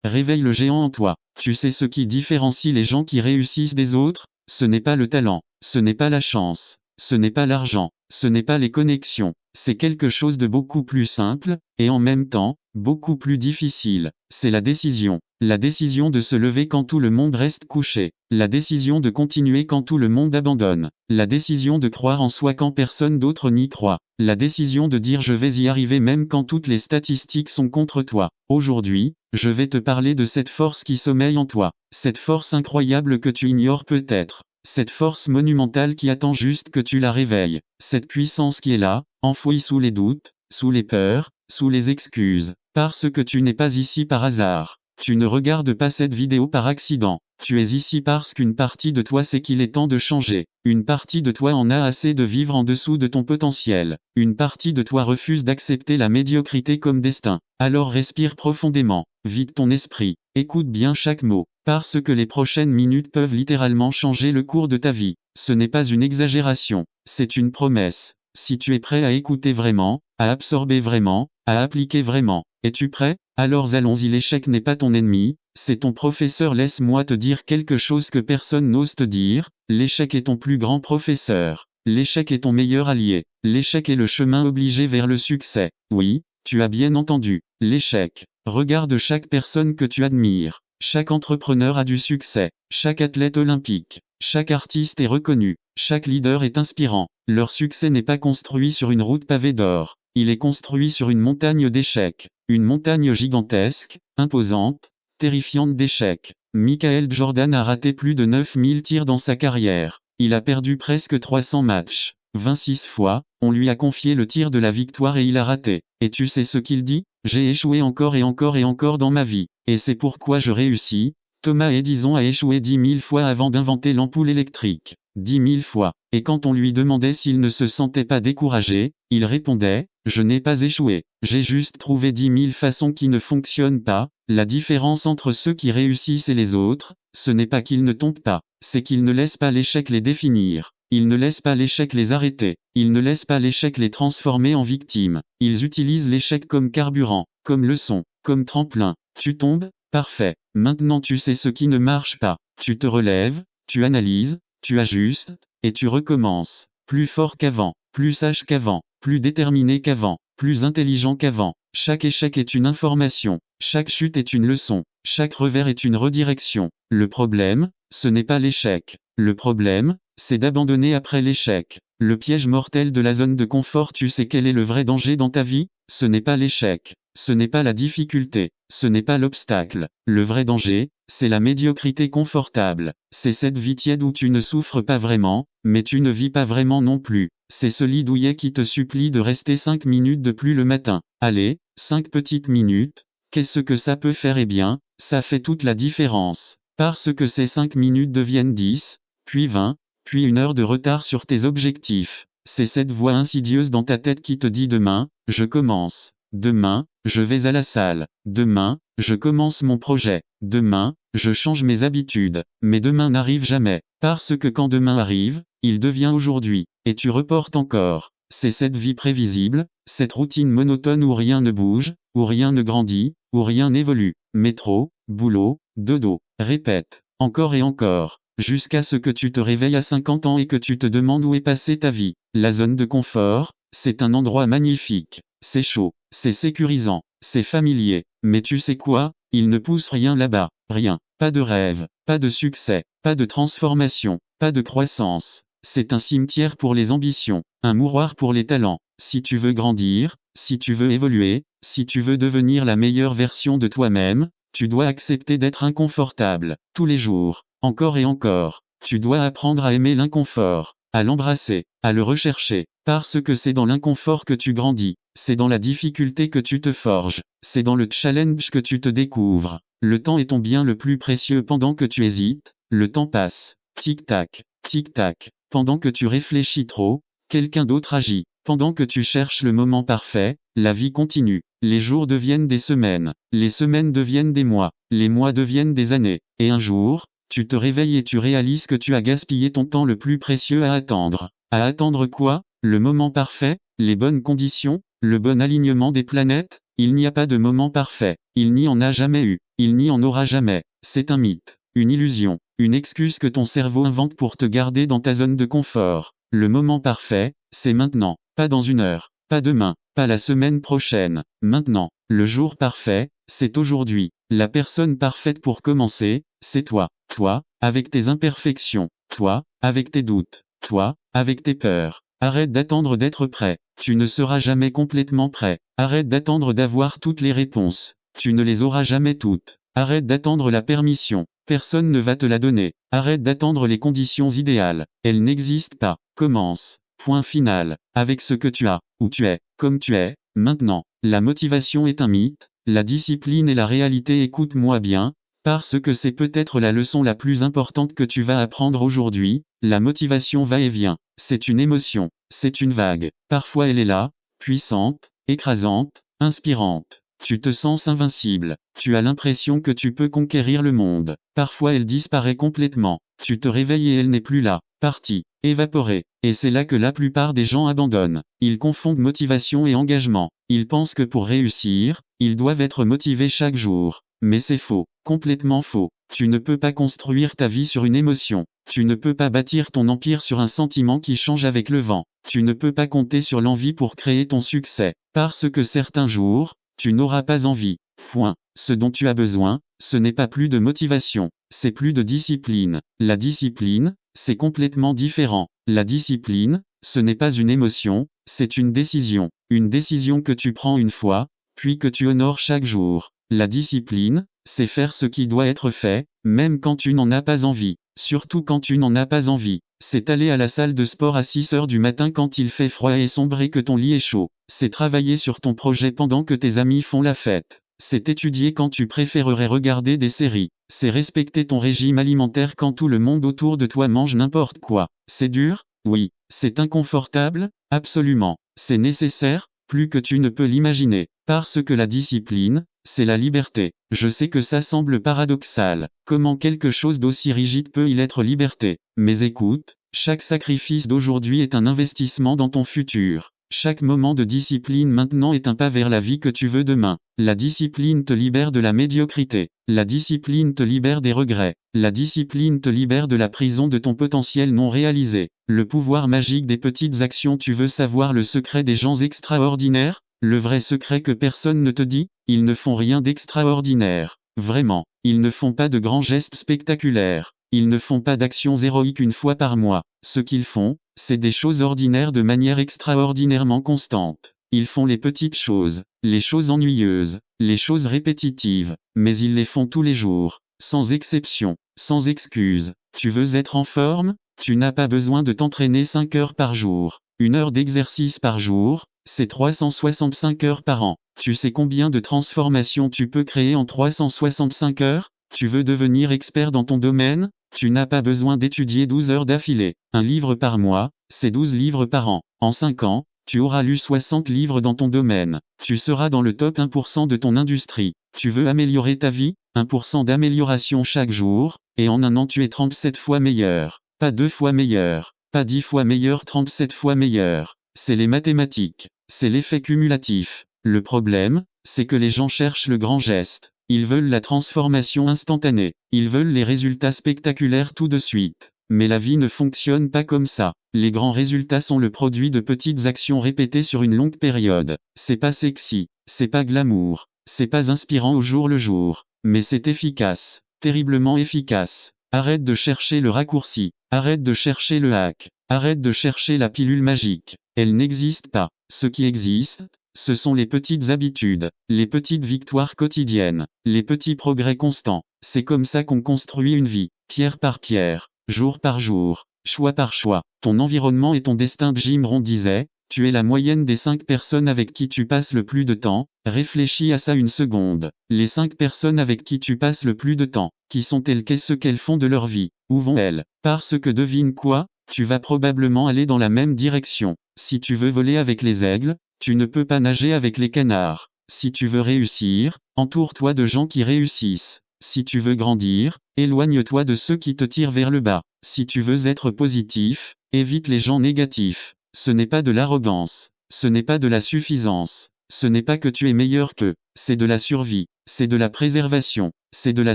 réveille le géant en toi. Tu sais ce qui différencie les gens qui réussissent des autres? Ce n'est pas le talent, ce n'est pas la chance, ce n'est pas l'argent, ce n'est pas les connexions, c'est quelque chose de beaucoup plus simple, et en même temps, beaucoup plus difficile. C'est la décision de se lever quand tout le monde reste couché, la décision de continuer quand tout le monde abandonne, la décision de croire en soi quand personne d'autre n'y croit, la décision de dire je vais y arriver même quand toutes les statistiques sont contre toi. Aujourd'hui, je vais te parler de cette force qui sommeille en toi, cette force incroyable que tu ignores peut-être, cette force monumentale qui attend juste que tu la réveilles, cette puissance qui est là, enfouie sous les doutes, sous les peurs, sous les excuses, parce que tu n'es pas ici par hasard. Tu ne regardes pas cette vidéo par accident. Tu es ici parce qu'une partie de toi sait qu'il est temps de changer. Une partie de toi en a assez de vivre en dessous de ton potentiel. Une partie de toi refuse d'accepter la médiocrité comme destin. Alors respire profondément. Vide ton esprit. Écoute bien chaque mot. Parce que les prochaines minutes peuvent littéralement changer le cours de ta vie. Ce n'est pas une exagération. C'est une promesse. Si tu es prêt à écouter vraiment, à absorber vraiment, à appliquer vraiment, es-tu prêt? Alors allons-y, l'échec n'est pas ton ennemi, c'est ton professeur. Laisse-moi te dire quelque chose que personne n'ose te dire, l'échec est ton plus grand professeur, l'échec est ton meilleur allié, l'échec est le chemin obligé vers le succès. Oui, tu as bien entendu, l'échec. Regarde chaque personne que tu admires, chaque entrepreneur a du succès, chaque athlète olympique, chaque artiste est reconnu, chaque leader est inspirant. Leur succès n'est pas construit sur une route pavée d'or, il est construit sur une montagne d'échecs, une montagne gigantesque, imposante, terrifiante d'échecs. Michael Jordan a raté plus de 9000 tirs dans sa carrière, il a perdu presque 300 matchs, 26 fois, on lui a confié le tir de la victoire et il a raté. Et tu sais ce qu'il dit? J'ai échoué encore et encore et encore dans ma vie, et c'est pourquoi je réussis. Thomas Edison a échoué 10 000 fois avant d'inventer l'ampoule électrique. 10 000 fois. Et quand on lui demandait s'il ne se sentait pas découragé, il répondait, je n'ai pas échoué, j'ai juste trouvé 10 000 façons qui ne fonctionnent pas. La différence entre ceux qui réussissent et les autres, ce n'est pas qu'ils ne tombent pas, c'est qu'ils ne laissent pas l'échec les définir. Ils ne laissent pas l'échec les arrêter. Ils ne laissent pas l'échec les transformer en victimes. Ils utilisent l'échec comme carburant, comme leçon, comme tremplin. Tu tombes? Parfait. Maintenant tu sais ce qui ne marche pas. Tu te relèves, tu analyses, tu ajustes, et tu recommences. Plus fort qu'avant, plus sage qu'avant, plus déterminé qu'avant, plus intelligent qu'avant. Chaque échec est une information. Chaque chute est une leçon. Chaque revers est une redirection. Le problème, ce n'est pas l'échec. Le problème, c'est d'abandonner après l'échec. Le piège mortel de la zone de confort. Tu sais quel est le vrai danger dans ta vie? Ce n'est pas l'échec. Ce n'est pas la difficulté. Ce n'est pas l'obstacle. Le vrai danger, c'est la médiocrité confortable. C'est cette vie tiède où tu ne souffres pas vraiment, mais tu ne vis pas vraiment non plus. C'est ce lit douillet qui te supplie de rester 5 minutes de plus le matin. Allez, 5 petites minutes. Qu'est-ce que ça peut faire? Eh bien, ça fait toute la différence. Parce que ces 5 minutes deviennent 10, puis 20, puis 1 heure de retard sur tes objectifs. C'est cette voix insidieuse dans ta tête qui te dit demain, je commence. Demain, je vais à la salle. Demain, je commence mon projet. Demain, je change mes habitudes. Mais demain n'arrive jamais. Parce que quand demain arrive, il devient aujourd'hui. Et tu reportes encore. C'est cette vie prévisible, cette routine monotone où rien ne bouge, où rien ne grandit, où rien n'évolue. Métro, boulot, dodo. Répète, encore et encore, jusqu'à ce que tu te réveilles à 50 ans et que tu te demandes où est passée ta vie. La zone de confort, c'est un endroit magnifique. C'est chaud, c'est sécurisant, c'est familier. Mais tu sais quoi? Il ne pousse rien là-bas. Rien. Pas de rêve, pas de succès, pas de transformation, pas de croissance. C'est un cimetière pour les ambitions, un mouroir pour les talents. Si tu veux grandir, si tu veux évoluer, si tu veux devenir la meilleure version de toi-même, tu dois accepter d'être inconfortable, tous les jours, encore et encore. Tu dois apprendre à aimer l'inconfort, à l'embrasser, à le rechercher, parce que c'est dans l'inconfort que tu grandis, c'est dans la difficulté que tu te forges, c'est dans le challenge que tu te découvres. Le temps est ton bien le plus précieux. Pendant que tu hésites, le temps passe, tic-tac, tic-tac. Pendant que tu réfléchis trop, quelqu'un d'autre agit. Pendant que tu cherches le moment parfait, la vie continue. Les jours deviennent des semaines, les semaines deviennent des mois, les mois deviennent des années. Et un jour, tu te réveilles et tu réalises que tu as gaspillé ton temps le plus précieux à attendre. À attendre quoi? Le moment parfait? Les bonnes conditions? Le bon alignement des planètes? Il n'y a pas de moment parfait. Il n'y en a jamais eu. Il n'y en aura jamais. C'est un mythe. Une illusion. Une excuse que ton cerveau invente pour te garder dans ta zone de confort. Le moment parfait, c'est maintenant. Pas dans une heure. Pas demain. Pas la semaine prochaine. Maintenant. Le jour parfait, c'est aujourd'hui. La personne parfaite pour commencer, c'est toi. Toi, avec tes imperfections. Toi, avec tes doutes. Toi, avec tes peurs. Arrête d'attendre d'être prêt. Tu ne seras jamais complètement prêt. Arrête d'attendre d'avoir toutes les réponses. Tu ne les auras jamais toutes. Arrête d'attendre la permission. Personne ne va te la donner. Arrête d'attendre les conditions idéales. Elles n'existent pas. Commence. Point final. Avec ce que tu as, où tu es, comme tu es, maintenant. La motivation est un mythe. La discipline est la réalité. Écoute-moi bien. Parce que c'est peut-être la leçon la plus importante que tu vas apprendre aujourd'hui. La motivation va et vient. C'est une émotion. C'est une vague. Parfois elle est là, puissante, écrasante, inspirante. Tu te sens invincible. Tu as l'impression que tu peux conquérir le monde. Parfois elle disparaît complètement. Tu te réveilles et elle n'est plus là. Partie. Évaporée. Et c'est là que la plupart des gens abandonnent. Ils confondent motivation et engagement. Ils pensent que pour réussir, ils doivent être motivés chaque jour. Mais c'est faux. Complètement faux. Tu ne peux pas construire ta vie sur une émotion. Tu ne peux pas bâtir ton empire sur un sentiment qui change avec le vent. Tu ne peux pas compter sur l'envie pour créer ton succès. Parce que certains jours, tu n'auras pas envie. Point. Ce dont tu as besoin, ce n'est pas plus de motivation. C'est plus de discipline. La discipline, c'est complètement différent. La discipline, ce n'est pas une émotion, c'est une décision. Une décision que tu prends une fois, puis que tu honores chaque jour. La discipline, c'est faire ce qui doit être fait, même quand tu n'en as pas envie. Surtout quand tu n'en as pas envie. C'est aller à la salle de sport à 6 heures du matin quand il fait froid et sombre et que ton lit est chaud. C'est travailler sur ton projet pendant que tes amis font la fête. C'est étudier quand tu préférerais regarder des séries. C'est respecter ton régime alimentaire quand tout le monde autour de toi mange n'importe quoi. C'est dur? Oui. C'est inconfortable? Absolument. C'est nécessaire? Plus que tu ne peux l'imaginer. Parce que la discipline, c'est la liberté. Je sais que ça semble paradoxal. Comment quelque chose d'aussi rigide peut-il être liberté? Mais écoute, chaque sacrifice d'aujourd'hui est un investissement dans ton futur. Chaque moment de discipline maintenant est un pas vers la vie que tu veux demain. La discipline te libère de la médiocrité. La discipline te libère des regrets. La discipline te libère de la prison de ton potentiel non réalisé. Le pouvoir magique des petites actions. Tu veux savoir le secret des gens extraordinaires? Le vrai secret que personne ne te dit? Ils ne font rien d'extraordinaire. Vraiment. Ils ne font pas de grands gestes spectaculaires. Ils ne font pas d'actions héroïques une fois par mois. Ce qu'ils font, c'est des choses ordinaires de manière extraordinairement constante. Ils font les petites choses, les choses ennuyeuses, les choses répétitives, mais ils les font tous les jours, sans exception, sans excuse. Tu veux être en forme? Tu n'as pas besoin de t'entraîner 5 heures par jour. 1 heure d'exercice par jour, c'est 365 heures par an. Tu sais combien de transformations tu peux créer en 365 heures? Tu veux devenir expert dans ton domaine? Tu n'as pas besoin d'étudier 12 heures d'affilée. Un livre par mois, c'est 12 livres par an. En 5 ans, tu auras lu 60 livres dans ton domaine. Tu seras dans le top 1% de ton industrie. Tu veux améliorer ta vie? 1% d'amélioration chaque jour, et en un an tu es 37 fois meilleur. Pas 2 fois meilleur. Pas 10 fois meilleur, 37 fois meilleur. C'est les mathématiques. C'est l'effet cumulatif. Le problème, c'est que les gens cherchent le grand geste. Ils veulent la transformation instantanée. Ils veulent les résultats spectaculaires tout de suite. Mais la vie ne fonctionne pas comme ça. Les grands résultats sont le produit de petites actions répétées sur une longue période. C'est pas sexy. C'est pas glamour. C'est pas inspirant au jour le jour. Mais c'est efficace. Terriblement efficace. Arrête de chercher le raccourci. Arrête de chercher le hack. Arrête de chercher la pilule magique. Elle n'existe pas. Ce qui existe, ce sont les petites habitudes, les petites victoires quotidiennes, les petits progrès constants. C'est comme ça qu'on construit une vie, pierre par pierre, jour par jour, choix par choix. Ton environnement est ton destin. Jim Rohn disait, tu es la moyenne des 5 personnes avec qui tu passes le plus de temps. Réfléchis à ça une seconde. Les 5 personnes avec qui tu passes le plus de temps, qui sont-elles? Qu'est-ce qu'elles font de leur vie? Où vont-elles? Parce que devine quoi? Tu vas probablement aller dans la même direction. Si tu veux voler avec les aigles, tu ne peux pas nager avec les canards. Si tu veux réussir, entoure-toi de gens qui réussissent. Si tu veux grandir, éloigne-toi de ceux qui te tirent vers le bas. Si tu veux être positif, évite les gens négatifs. Ce n'est pas de l'arrogance. Ce n'est pas de la suffisance. Ce n'est pas que tu es meilleur qu'eux, c'est de la survie, c'est de la préservation, c'est de la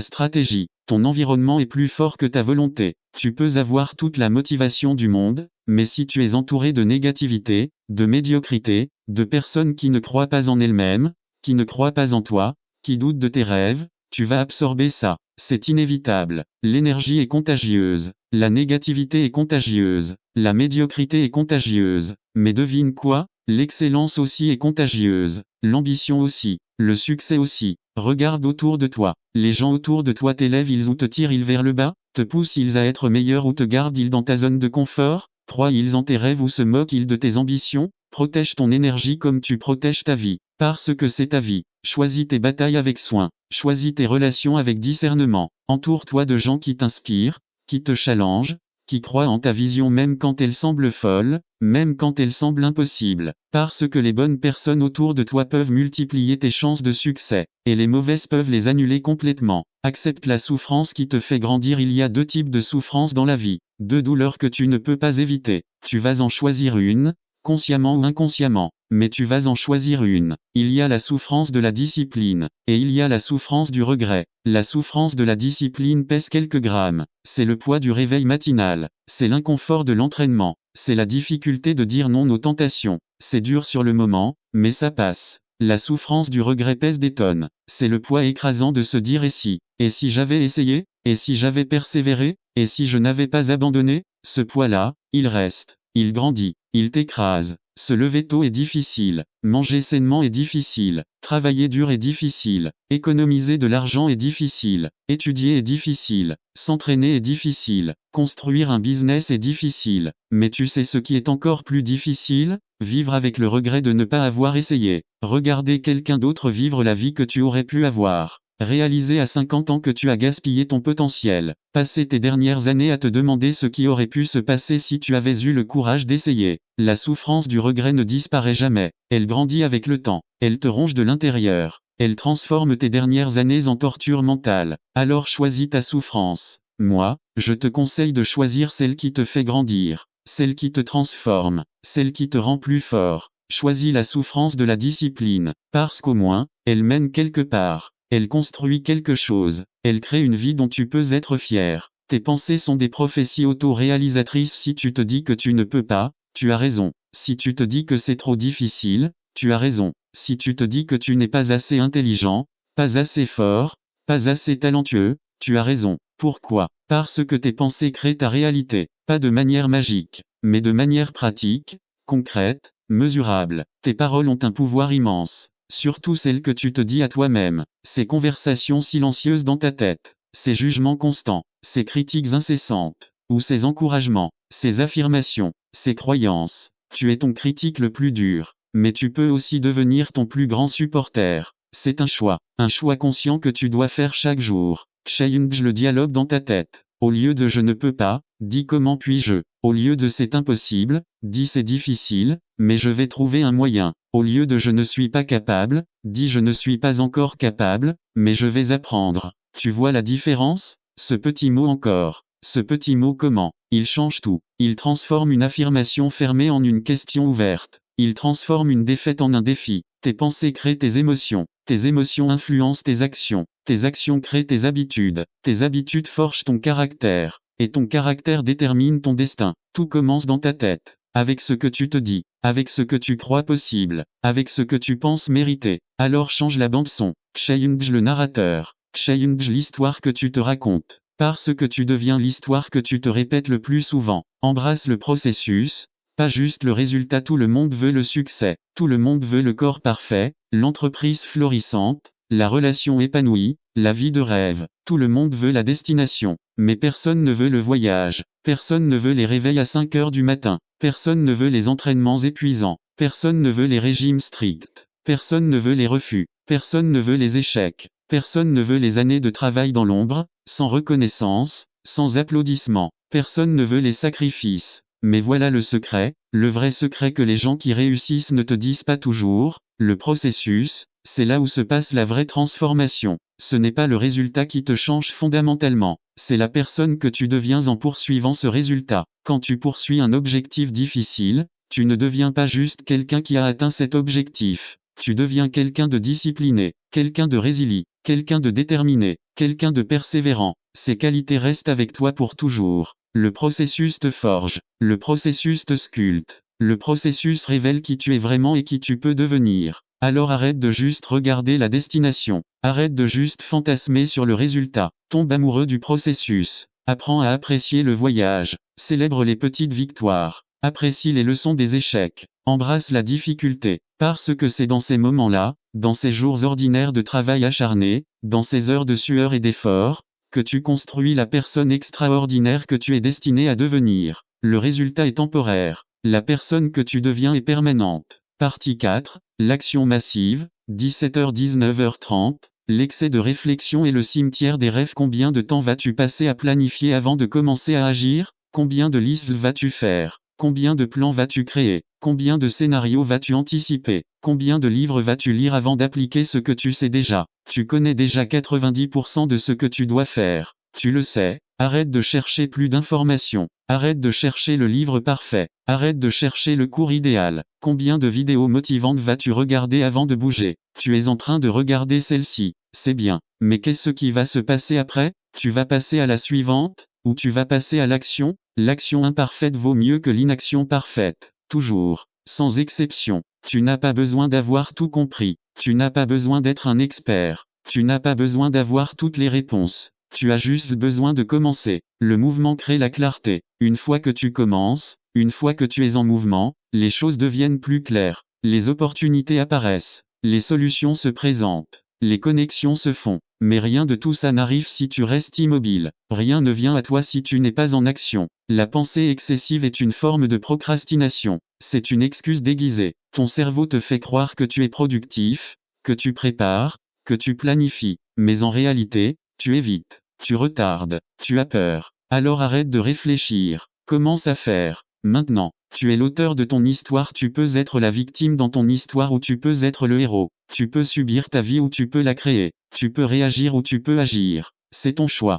stratégie. Ton environnement est plus fort que ta volonté. Tu peux avoir toute la motivation du monde, mais si tu es entouré de négativité, de médiocrité, de personnes qui ne croient pas en elles-mêmes, qui ne croient pas en toi, qui doutent de tes rêves, tu vas absorber ça. C'est inévitable. L'énergie est contagieuse. La négativité est contagieuse. La médiocrité est contagieuse. Mais devine quoi? L'excellence aussi est contagieuse. L'ambition aussi. Le succès aussi. Regarde autour de toi. Les gens autour de toi t'élèvent-ils ou te tirent-ils vers le bas? Te poussent-ils à être meilleur ou te gardent-ils dans ta zone de confort? Croient-ils en tes rêves ou se moquent-ils de tes ambitions? Protège ton énergie comme tu protèges ta vie. Parce que c'est ta vie. Choisis tes batailles avec soin. Choisis tes relations avec discernement. Entoure-toi de gens qui t'inspirent, qui te challengent, qui croient en ta vision même quand elle semble folle, même quand elle semble impossible. Parce que les bonnes personnes autour de toi peuvent multiplier tes chances de succès, et les mauvaises peuvent les annuler complètement. Accepte la souffrance qui te fait grandir. Il y a deux types de souffrance dans la vie, deux douleurs que tu ne peux pas éviter. Tu vas en choisir une, consciemment ou inconsciemment, mais tu vas en choisir une. Il y a la souffrance de la discipline, et il y a la souffrance du regret. La souffrance de la discipline pèse quelques grammes. C'est le poids du réveil matinal. C'est l'inconfort de l'entraînement. C'est la difficulté de dire non aux tentations. C'est dur sur le moment, mais ça passe. La souffrance du regret pèse des tonnes. C'est le poids écrasant de se dire et si j'avais essayé, et si j'avais persévéré, et si je n'avais pas abandonné, ce poids-là, il reste, il grandit, il t'écrase. Se lever tôt est difficile, manger sainement est difficile, travailler dur est difficile, économiser de l'argent est difficile, étudier est difficile, s'entraîner est difficile, construire un business est difficile, mais tu sais ce qui est encore plus difficile? Vivre avec le regret de ne pas avoir essayé, regarder quelqu'un d'autre vivre la vie que tu aurais pu avoir. Réaliser à 50 ans que tu as gaspillé ton potentiel. Passer tes dernières années à te demander ce qui aurait pu se passer si tu avais eu le courage d'essayer. La souffrance du regret ne disparaît jamais. Elle grandit avec le temps. Elle te ronge de l'intérieur. Elle transforme tes dernières années en torture mentale. Alors choisis ta souffrance. Moi, je te conseille de choisir celle qui te fait grandir. Celle qui te transforme. Celle qui te rend plus fort. Choisis la souffrance de la discipline. Parce qu'au moins, elle mène quelque part. Elle construit quelque chose, elle crée une vie dont tu peux être fier. Tes pensées sont des prophéties auto-réalisatrices. Si tu te dis que tu ne peux pas, tu as raison. Si tu te dis que c'est trop difficile, tu as raison. Si tu te dis que tu n'es pas assez intelligent, pas assez fort, pas assez talentueux, tu as raison. Pourquoi? Parce que tes pensées créent ta réalité, pas de manière magique, mais de manière pratique, concrète, mesurable. Tes paroles ont un pouvoir immense. Surtout celles que tu te dis à toi-même, ces conversations silencieuses dans ta tête, ces jugements constants, ces critiques incessantes, ou ces encouragements, ces affirmations, ces croyances. Tu es ton critique le plus dur, mais tu peux aussi devenir ton plus grand supporter. C'est un choix conscient que tu dois faire chaque jour. Change le dialogue dans ta tête. Au lieu de je ne peux pas, dis comment puis-je. Au lieu de c'est impossible, dis c'est difficile, mais je vais trouver un moyen. Au lieu de je ne suis pas capable, dis je ne suis pas encore capable, mais je vais apprendre. Tu vois la différence? Ce petit mot encore. Ce petit mot comment? Il change tout. Il transforme une affirmation fermée en une question ouverte. Il transforme une défaite en un défi. Tes pensées créent tes émotions. Tes émotions influencent tes actions. Tes actions créent tes habitudes. Tes habitudes forgent ton caractère. Et ton caractère détermine ton destin. Tout commence dans ta tête. Avec ce que tu te dis. Avec ce que tu crois possible. Avec ce que tu penses mériter. Alors change la bande-son. Change le narrateur. Change l'histoire que tu te racontes. Parce que tu deviens l'histoire que tu te répètes le plus souvent. Embrasse le processus. Pas juste le résultat. Tout le monde veut le succès. Tout le monde veut le corps parfait, l'entreprise florissante, la relation épanouie, la vie de rêve. Tout le monde veut la destination. Mais personne ne veut le voyage. Personne ne veut les réveils à 5 heures du matin. Personne ne veut les entraînements épuisants. Personne ne veut les régimes stricts. Personne ne veut les refus. Personne ne veut les échecs. Personne ne veut les années de travail dans l'ombre, sans reconnaissance, sans applaudissements. Personne ne veut les sacrifices. Mais voilà le secret, le vrai secret que les gens qui réussissent ne te disent pas toujours. Le processus, c'est là où se passe la vraie transformation. Ce n'est pas le résultat qui te change fondamentalement, c'est la personne que tu deviens en poursuivant ce résultat. Quand tu poursuis un objectif difficile, tu ne deviens pas juste quelqu'un qui a atteint cet objectif. Tu deviens quelqu'un de discipliné, quelqu'un de résilient, quelqu'un de déterminé, quelqu'un de persévérant. Ces qualités restent avec toi pour toujours. Le processus te forge, le processus te sculpte, le processus révèle qui tu es vraiment et qui tu peux devenir. Alors arrête de juste regarder la destination, arrête de juste fantasmer sur le résultat, tombe amoureux du processus, apprends à apprécier le voyage, célèbre les petites victoires, apprécie les leçons des échecs, embrasse la difficulté, parce que c'est dans ces moments-là, dans ces jours ordinaires de travail acharné, dans ces heures de sueur et d'effort, que tu construis la personne extraordinaire que tu es destiné à devenir. Le résultat est temporaire, la personne que tu deviens est permanente. Partie 4, l'action massive, 17h-19h30, l'excès de réflexion et le cimetière des rêves. Combien de temps vas-tu passer à planifier avant de commencer à agir? Combien de listes vas-tu faire? Combien de plans vas-tu créer? Combien de scénarios vas-tu anticiper? Combien de livres vas-tu lire avant d'appliquer ce que tu sais déjà? Tu connais déjà 90% de ce que tu dois faire. Tu le sais, arrête de chercher plus d'informations. Arrête de chercher le livre parfait. Arrête de chercher le cours idéal. Combien de vidéos motivantes vas-tu regarder avant de bouger? Tu es en train de regarder celle-ci. C'est bien. Mais qu'est-ce qui va se passer après? Tu vas passer à la suivante? Ou tu vas passer à l'action? L'action imparfaite vaut mieux que l'inaction parfaite. Toujours. Sans exception. Tu n'as pas besoin d'avoir tout compris. Tu n'as pas besoin d'être un expert. Tu n'as pas besoin d'avoir toutes les réponses. Tu as juste besoin de commencer. Le mouvement crée la clarté. Une fois que tu commences, une fois que tu es en mouvement, les choses deviennent plus claires. Les opportunités apparaissent. Les solutions se présentent. Les connexions se font. Mais rien de tout ça n'arrive si tu restes immobile. Rien ne vient à toi si tu n'es pas en action. La pensée excessive est une forme de procrastination. C'est une excuse déguisée. Ton cerveau te fait croire que tu es productif, que tu prépares, que tu planifies. Mais en réalité, tu évites. Tu retardes. Tu as peur. Alors arrête de réfléchir. Commence à faire. Maintenant. Tu es l'auteur de ton histoire. Tu peux être la victime dans ton histoire ou tu peux être le héros. Tu peux subir ta vie ou tu peux la créer. Tu peux réagir ou tu peux agir. C'est ton choix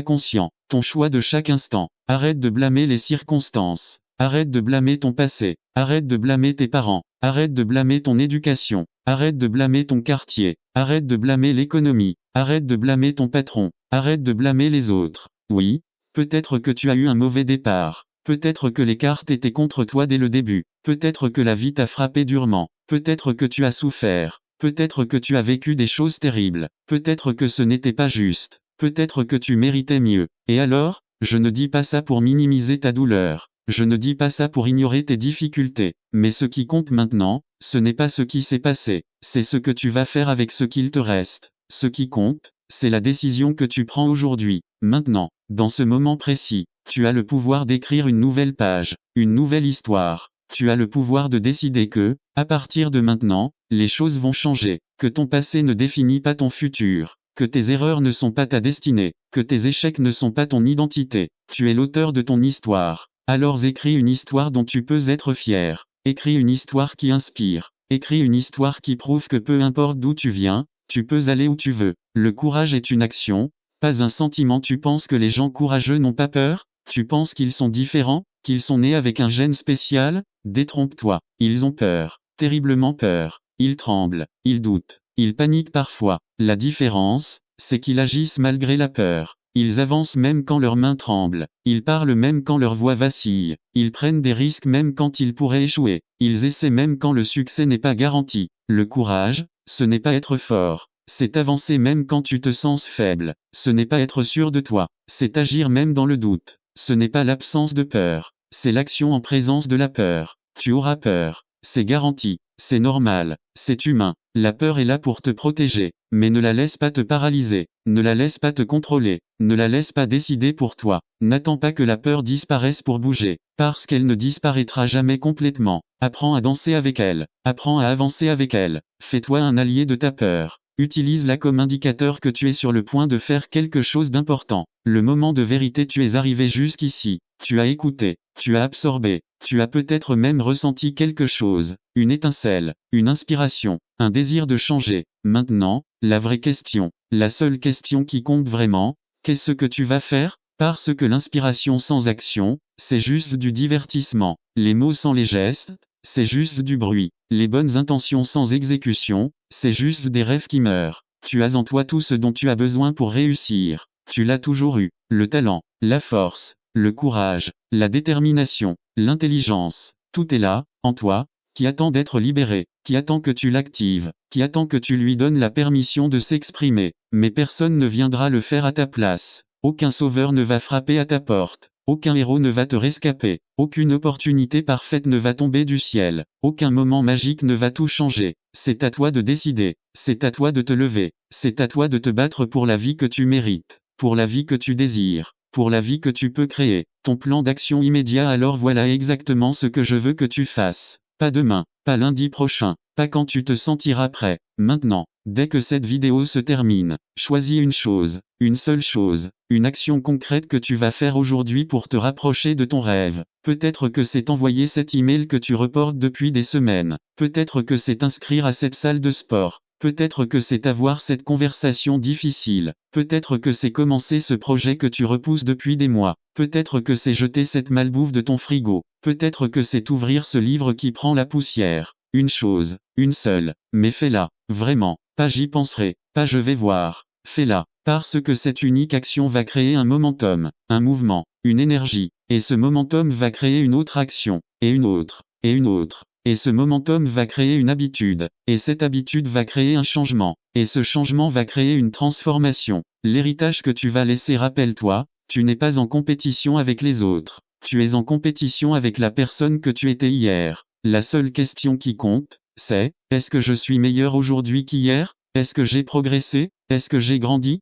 conscient, ton choix de chaque instant. Arrête de blâmer les circonstances. Arrête de blâmer ton passé. Arrête de blâmer tes parents. Arrête de blâmer ton éducation. Arrête de blâmer ton quartier. Arrête de blâmer l'économie. Arrête de blâmer ton patron. Arrête de blâmer les autres. Oui, peut-être que tu as eu un mauvais départ. Peut-être que les cartes étaient contre toi dès le début. Peut-être que la vie t'a frappé durement. Peut-être que tu as souffert. Peut-être que tu as vécu des choses terribles. Peut-être que ce n'était pas juste. Peut-être que tu méritais mieux. Et alors, je ne dis pas ça pour minimiser ta douleur. Je ne dis pas ça pour ignorer tes difficultés. Mais ce qui compte maintenant, ce n'est pas ce qui s'est passé. C'est ce que tu vas faire avec ce qu'il te reste. Ce qui compte, c'est la décision que tu prends aujourd'hui. Maintenant, dans ce moment précis. Tu as le pouvoir d'écrire une nouvelle page, une nouvelle histoire. Tu as le pouvoir de décider que, à partir de maintenant, les choses vont changer, que ton passé ne définit pas ton futur, que tes erreurs ne sont pas ta destinée, que tes échecs ne sont pas ton identité. Tu es l'auteur de ton histoire. Alors écris une histoire dont tu peux être fier. Écris une histoire qui inspire. Écris une histoire qui prouve que peu importe d'où tu viens, tu peux aller où tu veux. Le courage est une action, pas un sentiment. Tu penses que les gens courageux n'ont pas peur? Tu penses qu'ils sont différents, qu'ils sont nés avec un gène spécial? Détrompe-toi. Ils ont peur, terriblement peur. Ils tremblent, ils doutent, ils paniquent parfois. La différence, c'est qu'ils agissent malgré la peur. Ils avancent même quand leurs mains tremblent. Ils parlent même quand leur voix vacille. Ils prennent des risques même quand ils pourraient échouer. Ils essaient même quand le succès n'est pas garanti. Le courage, ce n'est pas être fort. C'est avancer même quand tu te sens faible. Ce n'est pas être sûr de toi. C'est agir même dans le doute. Ce n'est pas l'absence de peur. C'est l'action en présence de la peur. Tu auras peur. C'est garanti. C'est normal. C'est humain. La peur est là pour te protéger. Mais ne la laisse pas te paralyser. Ne la laisse pas te contrôler. Ne la laisse pas décider pour toi. N'attends pas que la peur disparaisse pour bouger. Parce qu'elle ne disparaîtra jamais complètement. Apprends à danser avec elle. Apprends à avancer avec elle. Fais-toi un allié de ta peur. Utilise-la comme indicateur que tu es sur le point de faire quelque chose d'important. Le moment de vérité. Tu es arrivé jusqu'ici. Tu as écouté. Tu as absorbé. Tu as peut-être même ressenti quelque chose. Une étincelle. Une inspiration. Un désir de changer. Maintenant, la vraie question. La seule question qui compte vraiment. Qu'est-ce que tu vas faire? Parce que l'inspiration sans action, c'est juste du divertissement. Les mots sans les gestes, c'est juste du bruit. Les bonnes intentions sans exécution, c'est juste des rêves qui meurent. Tu as en toi tout ce dont tu as besoin pour réussir. Tu l'as toujours eu. Le talent, la force, le courage, la détermination, l'intelligence. Tout est là, en toi, qui attend d'être libéré, qui attend que tu l'actives, qui attend que tu lui donnes la permission de s'exprimer. Mais personne ne viendra le faire à ta place. Aucun sauveur ne va frapper à ta porte. Aucun héros ne va te rescaper. Aucune opportunité parfaite ne va tomber du ciel. Aucun moment magique ne va tout changer. C'est à toi de décider. C'est à toi de te lever. C'est à toi de te battre pour la vie que tu mérites. Pour la vie que tu désires. Pour la vie que tu peux créer. Ton plan d'action immédiat, alors voilà exactement ce que je veux que tu fasses. Pas demain, pas lundi prochain, pas quand tu te sentiras prêt. Maintenant, dès que cette vidéo se termine, choisis une chose, une seule chose, une action concrète que tu vas faire aujourd'hui pour te rapprocher de ton rêve. Peut-être que c'est envoyer cet email que tu reportes depuis des semaines. Peut-être que c'est t'inscrire à cette salle de sport. Peut-être que c'est avoir cette conversation difficile. Peut-être que c'est commencer ce projet que tu repousses depuis des mois. Peut-être que c'est jeter cette malbouffe de ton frigo. Peut-être que c'est ouvrir ce livre qui prend la poussière. Une chose, une seule, mais fais-la, vraiment, pas j'y penserai, pas je vais voir, fais-la, parce que cette unique action va créer un momentum, un mouvement, une énergie, et ce momentum va créer une autre action, et une autre, et une autre. Et ce momentum va créer une habitude, et cette habitude va créer un changement, et ce changement va créer une transformation. L'héritage que tu vas laisser, rappelle-toi, tu n'es pas en compétition avec les autres, tu es en compétition avec la personne que tu étais hier. La seule question qui compte, c'est, est-ce que je suis meilleur aujourd'hui qu'hier? Est-ce que j'ai progressé? Est-ce que j'ai grandi?